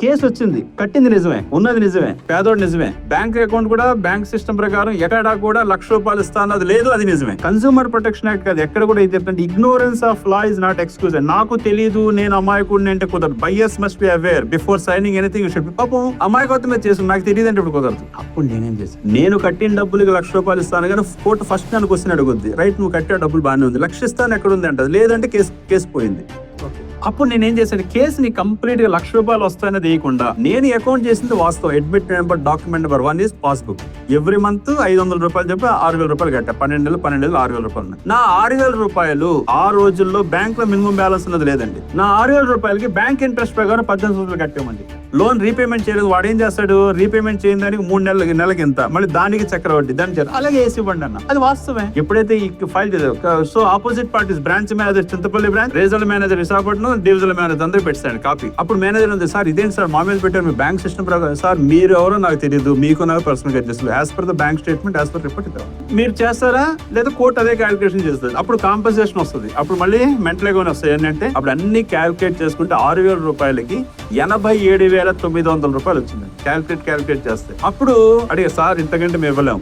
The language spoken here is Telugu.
కేసు వచ్చింది, కట్టింది నిజమే, ఉన్నది నిజమే, పేదోడు నిజమే, బ్యాంక్ అకౌంట్ కూడా బ్యాంక్ సిస్టమ్ ప్రకారం ఎక్కడా కూడా ₹1,00,000 ఇస్తానది లేదు, అది నిజమే. కన్స్యూమర్ ప్రొటెక్షన్ యాక్ట్ కాదు, ఎక్కడ కూడా అయితే ignorance of law is not excuse. నాకు తెలియదు, నేను అమాయకుడిని అంటే కుదరదు. Buyers must be aware before signing anything. పాపం అమాయకత్వం మీద చేసి నాకు తెలియదు అంటే ఇప్పుడు కుదరదు. అప్పుడు నేనేం చేశాను, నేను కట్టిన డబ్బులకి ₹1,00,000 ఇస్తాను కానీ కోర్టు ఫస్ట్ నన్ను క్వశ్చన్ అడుగుద్ది, రైట్ నువ్వు కట్టే డబ్బులు బాగానే ఉంది, 1,00,000 ఇస్తాను ఎక్కడ ఉంది అంటది, లేదంటే కేసు పోయింది. అప్పుడు నేనేం చేశాను, కేసుని కంప్లీట్ గా ₹1,00,000 వస్తాయని వేయకుండా నేను అకౌంట్ చేసింది వాస్తవం. Admit number, document number 1 is passbook. Every month ₹500 చెప్పి ₹6,000 కట్టా. 12 నెలలు ₹6,000. నా ₹6,000 ఆ రోజుల్లో బ్యాంక్ లో మినిమం బ్యాలెన్స్ ఉన్నది లేదండి. నా ₹6,000కి బ్యాంక్ ఇంట్రెస్ట్ ప్రకారం 18 రోజులు కట్టామండి. లోన్ రీపేమెంట్ చేయలేదు, వాడు ఏం చేస్తాడు, రీపేమెంట్ చేయని దానికి 3 నెలలకి ఎంత, మళ్ళీ దానికి చక్రవడ్డీ, దానికి అలాగే వేసి ఇవ్వండి అన్న. అది వాస్తవమే. ఎప్పుడైతే ఈ ఫైల్ చేశారు, so opposite parties branch manager Chintapalli branch, regional manager Visakhapatnam, divisional manager అందరూ పెట్టాడు కాపీ. అప్పుడు మేనేజర్ ఉంది, సార్ ఇదేంటి సార్ మా మీద పెట్టారు, మీ బ్యాంక్ సిస్టమ్ ప్రకారం. సార్ మీరు ఎవరో నాకు తెలియదు, మీకు నాకు పర్సనల్ గా చేస్తారు, as per the bank statement, as per report ఇద్దాం. మీరు చేస్తారా లేదా కోర్టు అదే క్యాలిక్యులేషన్ చేస్తుంది. అప్పుడు కాంపెన్సేషన్ వస్తుంది. అప్పుడు మళ్ళీ మెంటల్ గా వస్తాయి ఏంటంటే, అప్పుడు అన్ని క్యాలిక్యులేట్ చేసుకుంటే ₹6,000కి ₹87,900 వచ్చింది. క్యాలిక్యులేట్ చేస్తే అప్పుడు అడిగే, సార్ ఇంతకంటే మేము ఇవ్వలేము,